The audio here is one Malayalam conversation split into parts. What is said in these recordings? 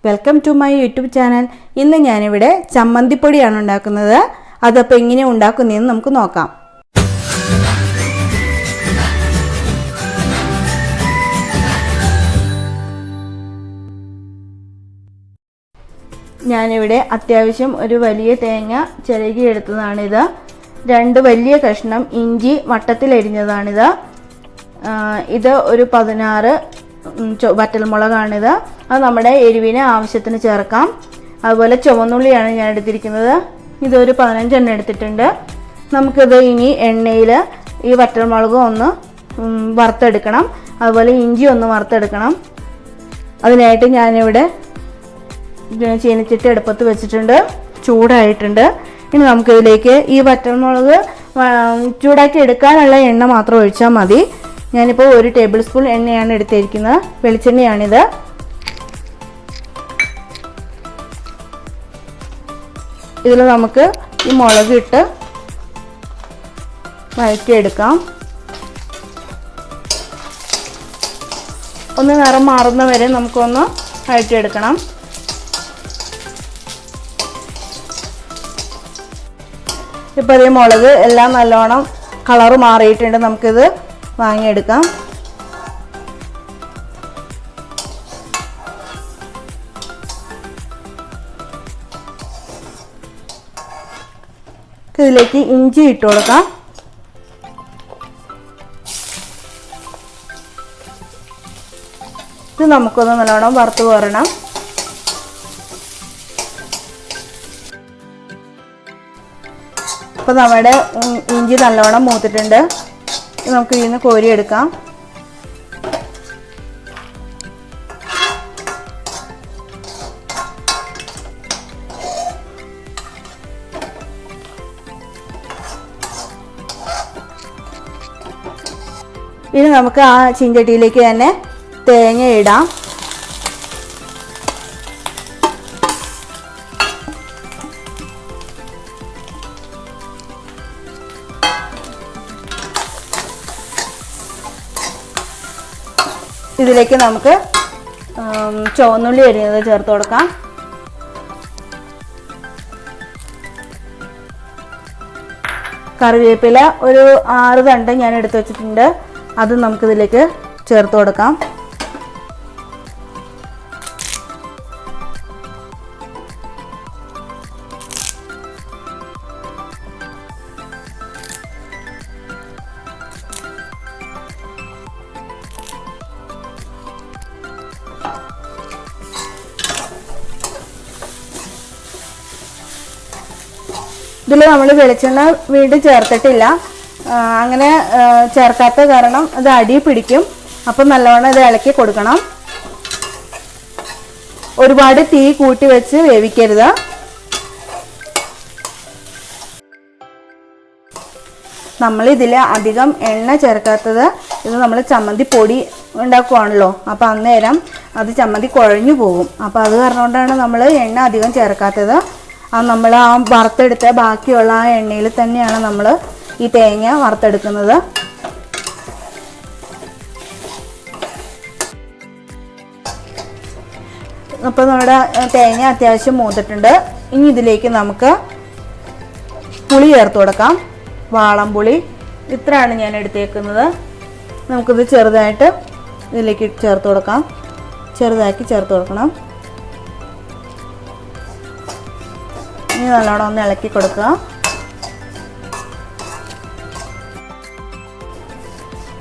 Welcome to my YouTube channel. ഇന്ന് ഞാനിവിടെ ചമ്മന്തിപ്പൊടിയാണ് ഉണ്ടാക്കുന്നത്. അതപ്പോൾ എങ്ങനെ ഉണ്ടാക്കുന്നതെന്ന് നമുക്ക് നോക്കാം. ഞാനിവിടെ അത്യാവശ്യം ഒരു വലിയ തേങ്ങ ചിരകി എടുത്തതാണിത്. 2 വലിയ കഷ്ണം ഇഞ്ചി വട്ടത്തിലരിഞ്ഞതാണിത്. ഇത് ഒരു 16 വറ്റൽമുളകാണിത്. അത് നമ്മുടെ എരിവിന് ആവശ്യത്തിന് ചേർക്കാം. അതുപോലെ ചുവന്നുള്ളിയാണ് ഞാൻ എടുത്തിരിക്കുന്നത്. ഇതൊരു 15 എണ്ണം എടുത്തിട്ടുണ്ട്. നമുക്കിത് ഇനി എണ്ണയിൽ ഈ വറ്റൽമുളകും ഒന്ന് വറുത്തെടുക്കണം. അതുപോലെ ഇഞ്ചി ഒന്ന് വറുത്തെടുക്കണം. അതിനായിട്ട് ഞാനിവിടെ ചീനച്ചട്ടി അടുപ്പത്ത് വെച്ചിട്ടുണ്ട്. ചൂടായിട്ടുണ്ട്. ഇനി നമുക്കിതിലേക്ക് ഈ വറ്റൽമുളക് ചൂടാക്കി എടുക്കാനുള്ള എണ്ണ മാത്രം ഒഴിച്ചാൽ മതി. ഞാനിപ്പോൾ 1 ടേബിൾ സ്പൂൺ എണ്ണയാണ് എടുത്തിരിക്കുന്നത്. വെളിച്ചെണ്ണയാണിത്. ഇതിൽ നമുക്ക് ഈ മുളക് ഇട്ട് വഴറ്റിയെടുക്കാം. ഒന്ന് നിറം മാറുന്ന വരെ നമുക്കൊന്ന് വഴറ്റിയെടുക്കണം. ഇപ്പോൾ ഈ മുളക് എല്ലാം നല്ലോണം കളറ് മാറിയിട്ടുണ്ട്. നമുക്കിത് വാങ്ങിയെടുക്കാം. ഇതിലേക്ക് ഇഞ്ചി ഇട്ട് കൊടുക്കാം. ഇത് നമുക്കൊന്ന് നല്ലോണം വറുത്ത് കോരണം. അപ്പോൾ നമ്മുടെ ഇഞ്ചി നല്ലോണം മൂത്തിട്ടുണ്ട്. നമുക്ക് ഇതിന് കോരിയെടുക്കാം. ഇനി നമുക്ക് ആ ചീഞ്ചട്ടിയിലേക്ക് തന്നെ തേങ്ങ ഇടാം. ഇതിലേക്ക് നമുക്ക് ചുവന്നുള്ളി അരിഞ്ഞത് ചേർത്ത് കൊടുക്കാം. കറിവേപ്പില ഒരു 6 തണ്ട് ഞാൻ എടുത്ത് വെച്ചിട്ടുണ്ട്. അത് നമുക്കിതിലേക്ക് ചേർത്ത് കൊടുക്കാം. ഇതിൽ നമ്മൾ വെളിച്ചെണ്ണ വീണ്ടും ചേർത്തിട്ടില്ല. അങ്ങനെ ചേർക്കാത്ത കാരണം അത് അടി പിടിക്കും. അപ്പം നല്ലവണ്ണം ഇത് ഇളക്കി കൊടുക്കണം. ഒരുപാട് തീ കൂട്ടി വെച്ച് വേവിക്കരുത്. നമ്മളിതിൽ അധികം എണ്ണ ചേർക്കാത്തത് ഇത് നമ്മൾ ചമ്മന്തി പൊടി ഉണ്ടാക്കുവാണല്ലോ. അപ്പോൾ അന്നേരം അത് ചമ്മന്തി കുഴഞ്ഞു പോകും. അപ്പോൾ അത് കാരണം കൊണ്ടാണ് നമ്മൾ എണ്ണ അധികം ചേർക്കാത്തത്. നമ്മൾ ആ വറുത്തെടുത്ത ബാക്കിയുള്ള ആ എണ്ണയിൽ തന്നെയാണ് നമ്മൾ ഈ തേങ്ങ വറുത്തെടുക്കുന്നത്. അപ്പോൾ നമ്മുടെ തേങ്ങ അത്യാവശ്യം മൂത്തിട്ടുണ്ട്. ഇനി ഇതിലേക്ക് നമുക്ക് പുളി ചേർത്ത് കൊടുക്കാം. വാളംപുളി ഇത്രയാണ് ഞാൻ എടുത്തേക്കുന്നത്. നമുക്കിത് ചെറുതായിട്ട് ഇതിലേക്ക് ചേർത്ത് കൊടുക്കാം. ചെറുതാക്കി ചേർത്ത് കൊടുക്കണം. ഇനി നല്ലോണം ഒന്ന് ഇളക്കി കൊടുക്കുക.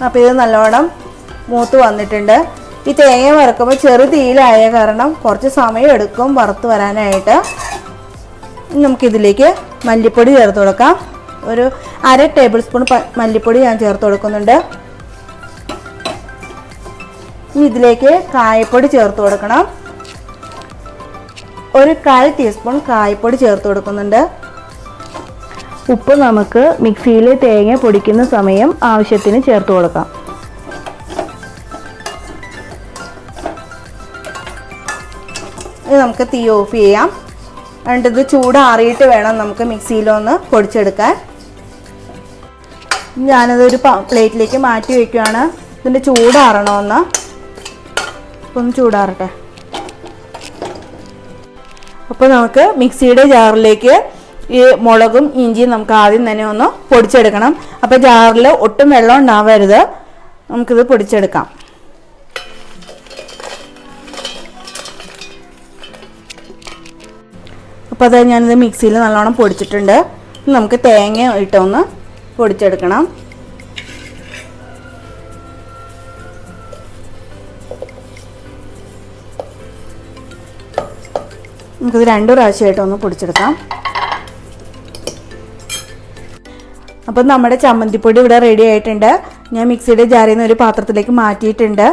അപ്പോൾ ഇത് നല്ലോണം മൂത്ത് വന്നിട്ടുണ്ട്. ഈ തേങ്ങ വറുക്കുമ്പോൾ ചെറു തീയിലായ കാരണം കുറച്ച് സമയം എടുക്കും വറുത്ത് വരാനായിട്ട്. നമുക്കിതിലേക്ക് മല്ലിപ്പൊടി ചേർത്ത് കൊടുക്കാം. ഒരു 1/2 ടേബിൾ സ്പൂൺ മല്ലിപ്പൊടി ഞാൻ ചേർത്ത് കൊടുക്കുന്നുണ്ട്. ഇനി ഇതിലേക്ക് കായപ്പൊടി ചേർത്ത് കൊടുക്കണം. ഒരു 1/4 ടീസ്പൂൺ കായപ്പൊടി ചേർത്ത് കൊടുക്കുന്നുണ്ട്. ഉപ്പ് നമുക്ക് മിക്സിയിൽ തേങ്ങ പൊടിക്കുന്ന സമയം ആവശ്യത്തിന് ചേർത്ത് കൊടുക്കാം. ഇത് നമുക്ക് തീ ഓഫ് ചെയ്യാം. എന്നിട്ട് ഇത് ചൂടാറിയിട്ട് വേണം നമുക്ക് മിക്സിയിലൊന്ന് പൊടിച്ചെടുക്കാൻ. ഞാനതൊരു പ്ലേറ്റിലേക്ക് മാറ്റി വയ്ക്കുകയാണ്. ഇതിൻ്റെ ചൂടാറണമെന്ന് ഒന്ന് ചൂടാറട്ടെ. അപ്പോൾ നമുക്ക് മിക്സിയുടെ ജാറിലേക്ക് ഈ മുളകും ഇഞ്ചിയും നമുക്ക് ആദ്യം തന്നെ ഒന്ന് പൊടിച്ചെടുക്കണം. അപ്പോൾ ജാറിൽ ഒട്ടും വെള്ളം ഉണ്ടാവരുത്. നമുക്കിത് പൊടിച്ചെടുക്കാം. അപ്പോൾ അത് ഞാനിത് മിക്സിയിൽ നല്ലോണം പൊടിച്ചിട്ടുണ്ട്. നമുക്ക് തേങ്ങ ഇട്ടൊന്ന് പൊടിച്ചെടുക്കണം. നമുക്കിത് 2 പ്രാവശ്യമായിട്ടൊന്ന് പൊടിച്ചെടുക്കാം. അപ്പം നമ്മുടെ ചമ്മന്തിപ്പൊടി ഇവിടെ റെഡി ആയിട്ടുണ്ട്. ഞാൻ മിക്സിയുടെ ജാറിൽ നിന്ന് ഒരു പാത്രത്തിലേക്ക് മാറ്റിയിട്ടുണ്ട്.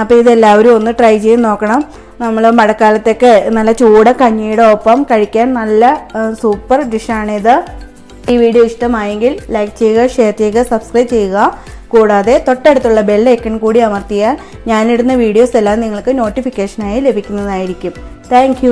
അപ്പോൾ ഇതെല്ലാവരും ഒന്ന് ട്രൈ ചെയ്ത് നോക്കണം. നമ്മൾ മഴക്കാലത്തൊക്കെ നല്ല ചൂട് കഞ്ഞിയുടെ ഒപ്പം കഴിക്കാൻ നല്ല സൂപ്പർ ഡിഷാണിത്. ഈ വീഡിയോ ഇഷ്ടമായെങ്കിൽ ലൈക്ക് ചെയ്യുക, ഷെയർ ചെയ്യുക, സബ്സ്ക്രൈബ് ചെയ്യുക. കൂടാതെ തൊട്ടടുത്തുള്ള ബെൽ ഐക്കൺ കൂടി അമർത്തിയാൽ ഞാനിടുന്ന വീഡിയോസ് എല്ലാം നിങ്ങൾക്ക് നോട്ടിഫിക്കേഷനായി ലഭിക്കുന്നതായിരിക്കും. താങ്ക്